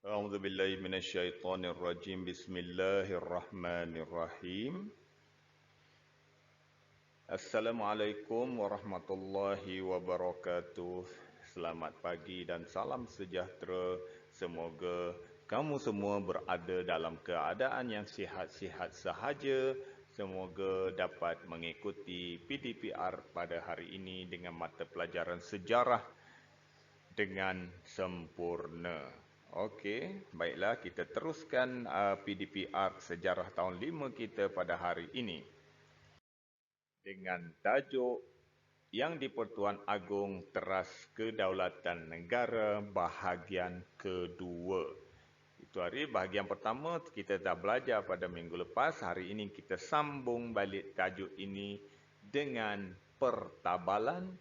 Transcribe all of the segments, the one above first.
أعوذ بالله من الشيطان الرجيم بسم الله الرحمن الرحيم Assalamualaikum warahmatullahi wabarakatuh. Selamat pagi dan salam sejahtera. Semoga kamu semua berada dalam keadaan yang sihat-sihat sahaja. Semoga dapat mengikuti PDPR pada hari ini dengan mata pelajaran sejarah dengan sempurna. Okey, baiklah kita teruskan PDPR sejarah tahun 5 kita pada hari ini. Dengan tajuk Yang di-Pertuan Agong Teras Kedaulatan Negara bahagian kedua. Itu hari bahagian pertama kita dah belajar pada minggu lepas. Hari ini kita sambung balik tajuk ini dengan pertabalan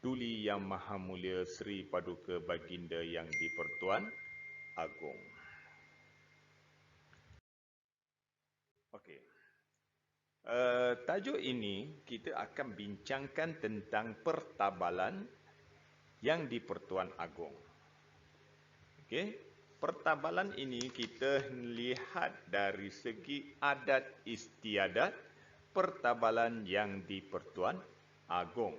Duli Yang Maha Mulia Seri Paduka Baginda Yang di-Pertuan Agong. Okey. Tajuk ini kita akan bincangkan tentang pertabalan Yang di-Pertuan Agong. Okey. Pertabalan ini kita lihat dari segi adat istiadat pertabalan Yang di-Pertuan Agong.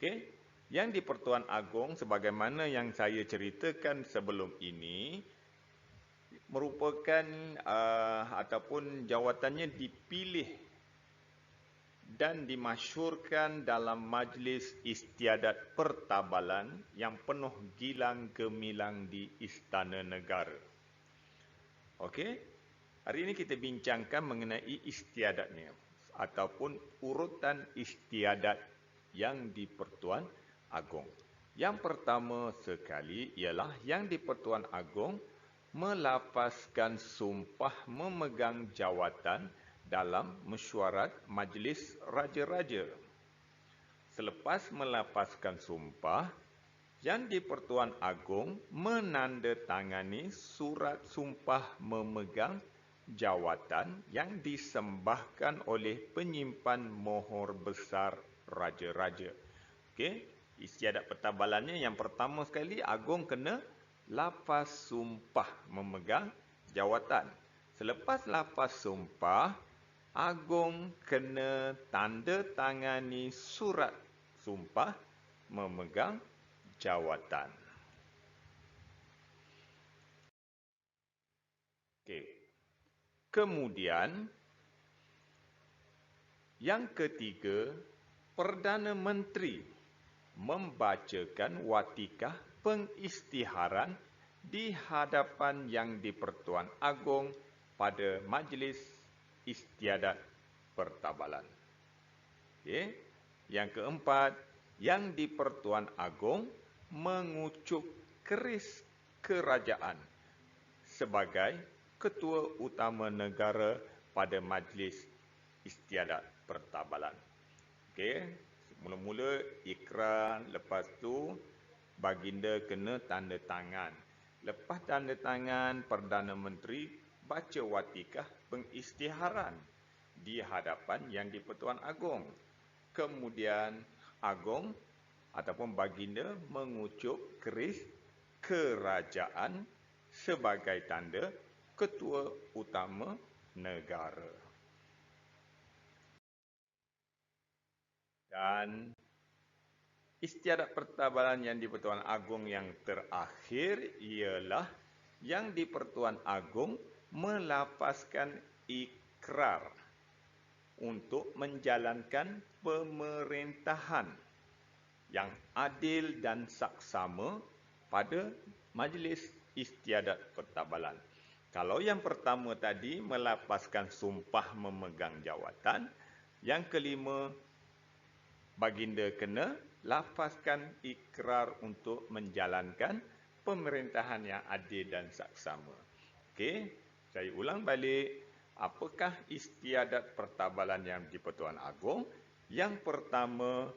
Okey. Yang di-Pertuan Agong sebagaimana yang saya ceritakan sebelum ini merupakan ataupun jawatannya dipilih dan dimasyhurkan dalam majlis istiadat pertabalan yang penuh gilang gemilang di Istana Negara. Okey. Hari ini kita bincangkan mengenai istiadatnya ataupun urutan istiadat Yang di-Pertuan Agong. Yang pertama sekali ialah Yang di-Pertuan Agong melafazkan sumpah memegang jawatan dalam mesyuarat Majlis Raja-Raja. Selepas melafazkan sumpah, Yang di-Pertuan Agong menandatangani surat sumpah memegang jawatan yang disembahkan oleh penyimpan mohor besar raja-raja. Okey, istiadat pertabalannya yang pertama sekali Agong kena lafaz sumpah memegang jawatan. Selepas lafaz sumpah, Agong kena tanda tangani surat sumpah memegang jawatan. Okey. Kemudian yang ketiga, Perdana Menteri membacakan watikah pengisytiharan di hadapan Yang di-Pertuan Agong pada Majlis Istiadat Pertabalan. Okay. Yang keempat, Yang di-Pertuan Agong mengucuk keris kerajaan sebagai Ketua Utama Negara pada Majlis Istiadat Pertabalan. Okey, mula-mula ikrar, lepas tu baginda kena tanda tangan. Lepas tanda tangan, Perdana Menteri baca watikah pengisytiharan di hadapan Yang di-Pertuan Agong. Kemudian Agong ataupun baginda mengucuk keris kerajaan sebagai tanda Ketua Utama Negara. Dan istiadat pertabalan Yang di-Pertuan Agong yang terakhir ialah Yang di-Pertuan Agong melafazkan ikrar untuk menjalankan pemerintahan yang adil dan saksama pada Majlis Istiadat Pertabalan. Kalau yang pertama tadi melafazkan sumpah memegang jawatan, yang kelima baginda kena lafazkan ikrar untuk menjalankan pemerintahan yang adil dan saksama. Okey, saya ulang balik. Apakah istiadat pertabalan Yang di-Pertuan Agong? Yang pertama,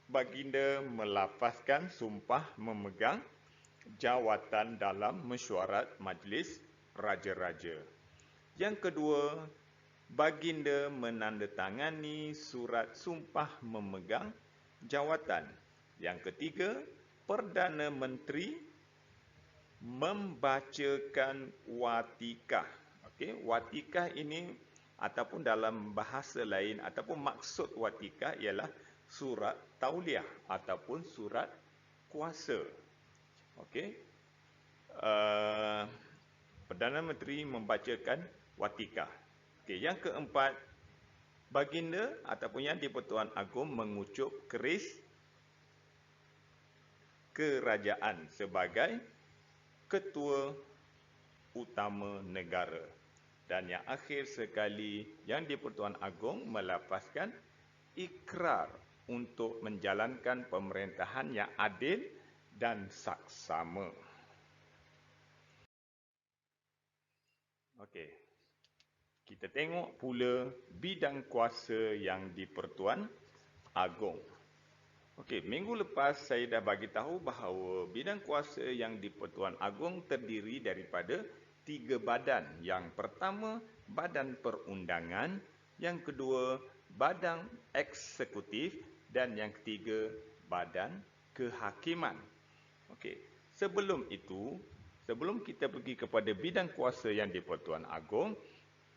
baginda melafazkan sumpah memegang jawatan dalam mesyuarat Majlis Raja-Raja. Yang kedua, baginda menandatangani surat sumpah memegang jawatan. Yang ketiga, Perdana Menteri membacakan watikah. Okey, watikah ini ataupun dalam bahasa lain ataupun maksud watikah ialah surat tauliah ataupun surat kuasa. Okey. Perdana Menteri membacakan watikah. Okey, yang keempat, baginda ataupun Yang di-Pertuan Agong mengucup keris kerajaan sebagai ketua utama negara. Dan yang akhir sekali, Yang di-Pertuan Agong melafazkan ikrar untuk menjalankan pemerintahan yang adil dan saksama. Okey. Kita tengok pula bidang kuasa Yang di-Pertuan Agong. Okey, minggu lepas saya dah bagi tahu bahawa bidang kuasa Yang di-Pertuan Agong terdiri daripada 3 badan. Yang pertama, Badan Perundangan, yang kedua, Badan Eksekutif dan yang ketiga, Badan Kehakiman. Okey, sebelum itu, sebelum kita pergi kepada bidang kuasa Yang di-Pertuan Agong,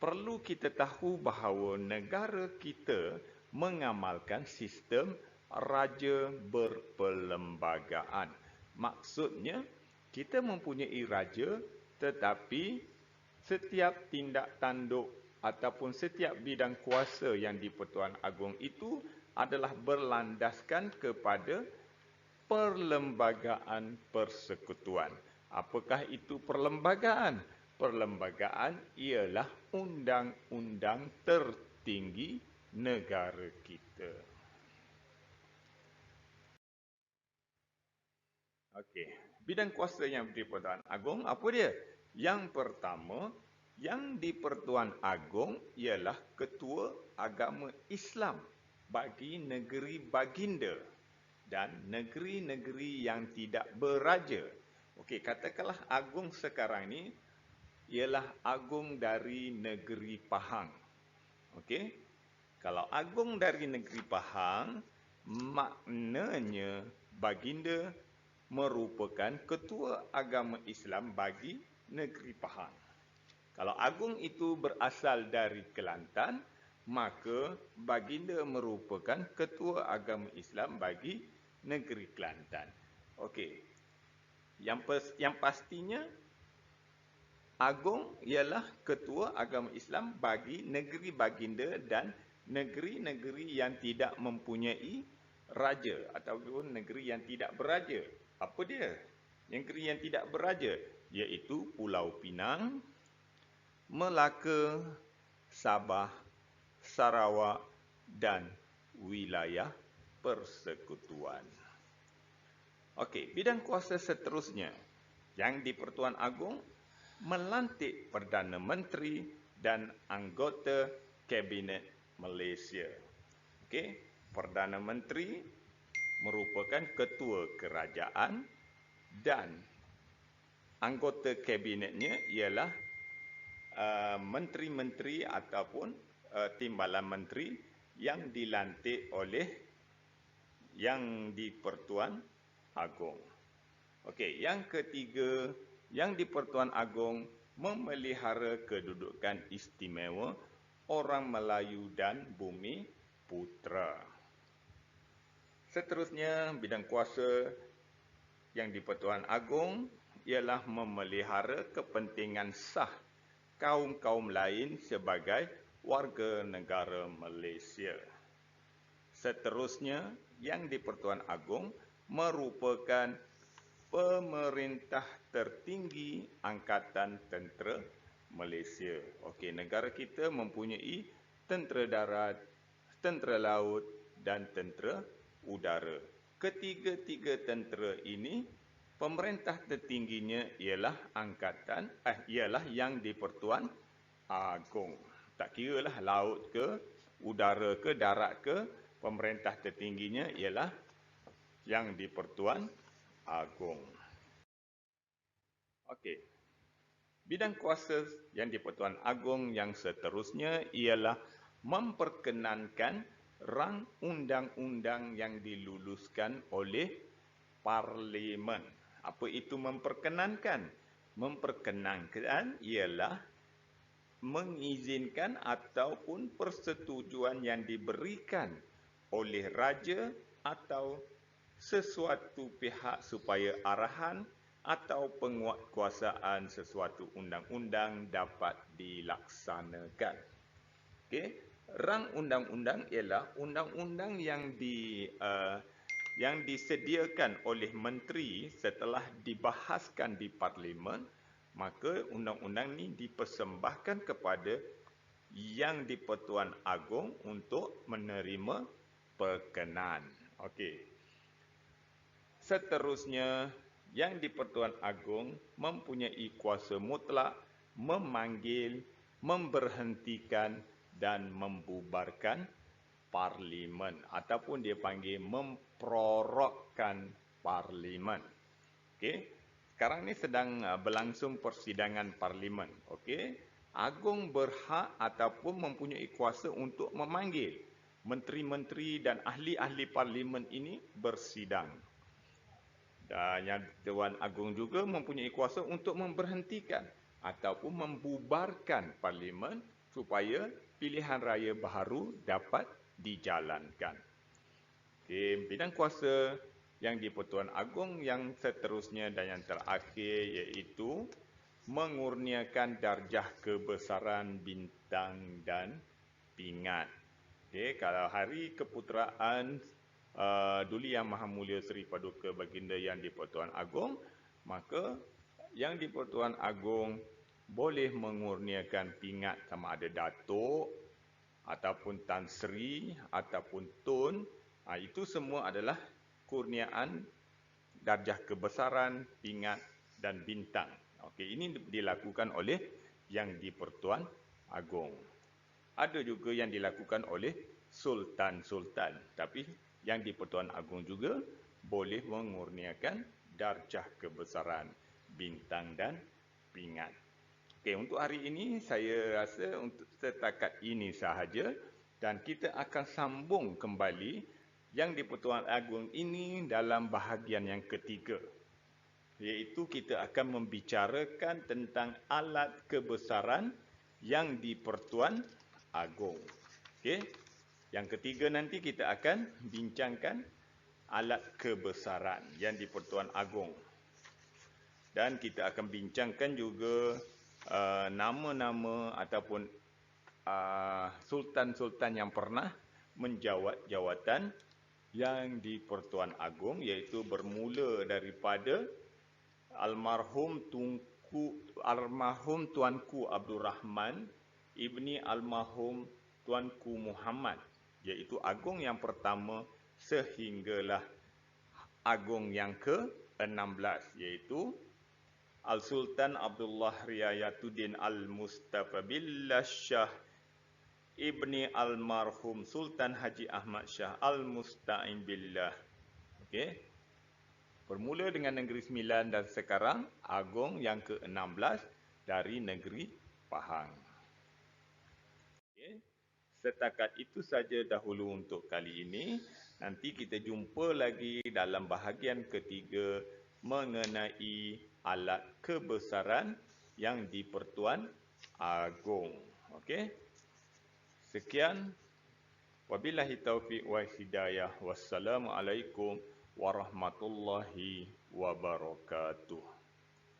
perlu kita tahu bahawa negara kita mengamalkan sistem raja berperlembagaan. Maksudnya, kita mempunyai raja tetapi setiap tindak tanduk ataupun setiap bidang kuasa Yang di-Pertuan Agong itu adalah berlandaskan kepada perlembagaan persekutuan. Apakah itu perlembagaan? Perlembagaan ialah undang-undang tertinggi negara kita. Okey, bidang kuasa Yang di-Pertuan Agong apa dia? Yang pertama, Yang di-Pertuan Agong ialah ketua agama Islam bagi negeri baginda dan negeri-negeri yang tidak beraja. Okey, katakanlah agung sekarang ni ialah agung dari negeri Pahang. Okey, kalau agung dari negeri Pahang, maknanya baginda merupakan ketua agama Islam bagi negeri Pahang. Kalau agung itu berasal dari Kelantan, maka baginda merupakan ketua agama Islam bagi negeri Kelantan. Okey. Yang pastinya agung ialah ketua agama Islam bagi negeri baginda dan negeri-negeri yang tidak mempunyai raja ataupun negeri yang tidak beraja. Apa dia? Negeri yang tidak beraja, iaitu Pulau Pinang, Melaka, Sabah, Sarawak dan wilayah persekutuan. Okey, bidang kuasa seterusnya, Yang di-Pertuan Agong melantik Perdana Menteri dan anggota Kabinet Malaysia. Okey, Perdana Menteri merupakan ketua kerajaan dan anggota kabinetnya ialah menteri-menteri ataupun timbalan menteri yang dilantik oleh Yang di-Pertuan Agong. Okey, yang ketiga, Yang di-Pertuan Agong memelihara kedudukan istimewa orang Melayu dan Bumi Putera. Seterusnya, bidang kuasa Yang di-Pertuan Agong ialah memelihara kepentingan sah kaum-kaum lain sebagai warga negara Malaysia. Seterusnya, Yang di-Pertuan Agong merupakan pemerintah tertinggi Angkatan Tentera Malaysia. Okey, negara kita mempunyai tentera darat, tentera laut dan tentera udara. Ketiga-tiga tentera ini, pemerintah tertingginya ialah ialah Yang di-Pertuan Agong. Tak kira lah laut ke, udara ke, darat ke, pemerintah tertingginya ialah Yang di-Pertuan Agong. Okey. Bidang kuasa Yang di-Pertuan Agong yang seterusnya ialah memperkenankan rang undang-undang yang diluluskan oleh Parlimen. Apa itu memperkenankan? Memperkenankan ialah mengizinkan ataupun persetujuan yang diberikan oleh raja atau sesuatu pihak supaya arahan atau penguatkuasaan sesuatu undang-undang dapat dilaksanakan. Okey, rang undang-undang ialah undang-undang yang disediakan oleh menteri setelah dibahaskan di parlimen, maka undang-undang ini dipersembahkan kepada yang di-Pertuan Agong untuk menerima perkenan. Okey. Seterusnya, yang di-Pertuan Agong mempunyai kuasa mutlak memanggil, memberhentikan dan membubarkan parlimen ataupun dia panggil memprorokkan parlimen. Okey. Sekarang ni sedang berlangsung persidangan parlimen. Okey. Agong berhak ataupun mempunyai kuasa untuk memanggil menteri-menteri dan ahli-ahli parlimen ini bersidang. Dan yang Dewan Agong juga mempunyai kuasa untuk memberhentikan ataupun membubarkan parlimen supaya pilihan raya baharu dapat dijalankan. Okey, bidang kuasa yang di-Pertuan Agong yang seterusnya dan yang terakhir iaitu mengurniakan darjah kebesaran bintang dan pingat. Okey, kalau hari keputeraan Duli Yang Maha Mulia Seri Paduka Baginda Yang di-Pertuan Agong, maka yang di-Pertuan Agong boleh mengurniakan pingat sama ada Datuk ataupun Tan Sri ataupun Tun. Itu semua adalah kurniaan darjah kebesaran, pingat dan bintang. Okey, ini dilakukan oleh yang di-Pertuan Agong. Ada juga yang dilakukan oleh sultan-sultan, tapi yang di-Pertuan Agong juga boleh mengurniakan darjah kebesaran, bintang dan pingat. Okey, untuk hari ini saya rasa untuk setakat ini sahaja dan kita akan sambung kembali yang di-Pertuan Agong ini dalam bahagian yang ketiga, iaitu kita akan membicarakan tentang alat kebesaran yang di-Pertuan Agong. Okey. Yang ketiga nanti kita akan bincangkan alat kebesaran yang di-Pertuan Agong. Dan kita akan bincangkan juga nama-nama ataupun sultan-sultan yang pernah menjawat jawatan yang di-Pertuan Agong, iaitu bermula daripada almarhum Tuanku Abdul Rahman ibni almarhum Tuanku Muhammad, iaitu Agong yang pertama sehinggalah Agong yang ke-16, iaitu Al-Sultan Abdullah Riayatuddin Al-Mustafa Billah Shah ibni almarhum Sultan Haji Ahmad Shah Al-Musta'in Billah. Okey. Bermula dengan Negeri Sembilan dan sekarang Agong yang ke-16 dari Negeri Pahang. Okay. Setakat itu saja dahulu untuk kali ini. Nanti kita jumpa lagi dalam bahagian ketiga mengenai alat kebesaran yang di-Pertuan Agong. Okey. Sekian. Wabillahi taufiq wa hidayah. Wassalamualaikum warahmatullahi wabarakatuh.